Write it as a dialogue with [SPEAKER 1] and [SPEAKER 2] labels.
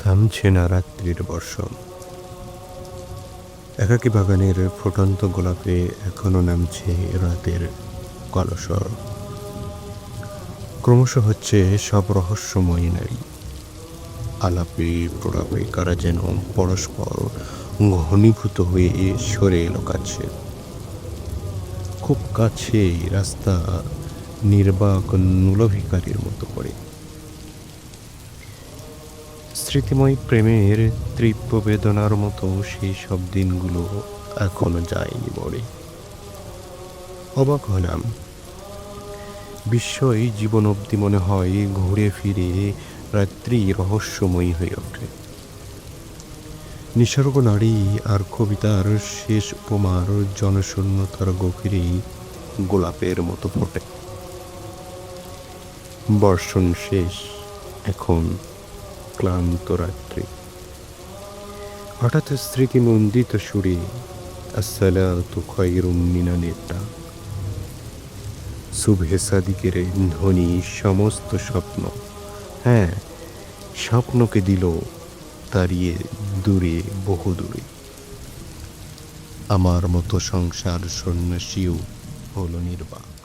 [SPEAKER 1] থামছে না রাত্রির বর্ষণ। একাকী বাগানের ফুটন্ত গোলাপে এখনো নামছে রাতের কলস্বর। ক্রমশ হচ্ছে সব রহস্যময়ী নারী। আলাপে প্রলাপে কারা যেন পরস্পর ঘনীভূত হয়ে সরে এলো কাছে। খুব কাছেই রাস্তা নির্বাক নুলভিকারীর মতো করে। স্মৃতিময় প্রেমের তীব্র বেদনার মতো সেই সব দিনগুলো এখনো যায়নি বলে। অবাক হলাম। বিস্ময় জীবন অবধি মনে হয় ঘুরে ফিরে রাত্রি রহস্যময়ী হয়ে ওঠে। নিসর্গ নারী আর কবিতার শেষ উপমার জনশূন্যতার গভীরেই গোলাপের মতো ফোটে। বর্ষণ শেষ, এখন ক্লান্ত রাত্রি। হঠাৎ স্মৃতিমণ্ডিত সুরে আসসালাতু খায়রুম মিনান ডাক। সুবহে সাদিকের ধ্বনি সমস্ত স্বপ্ন, হ্যাঁ, স্বপ্নকে দিল তাড়িয়ে দূরে, বহু দূরে। আমার মতো সংসার সন্ন্যাসীও হলো নির্বাক।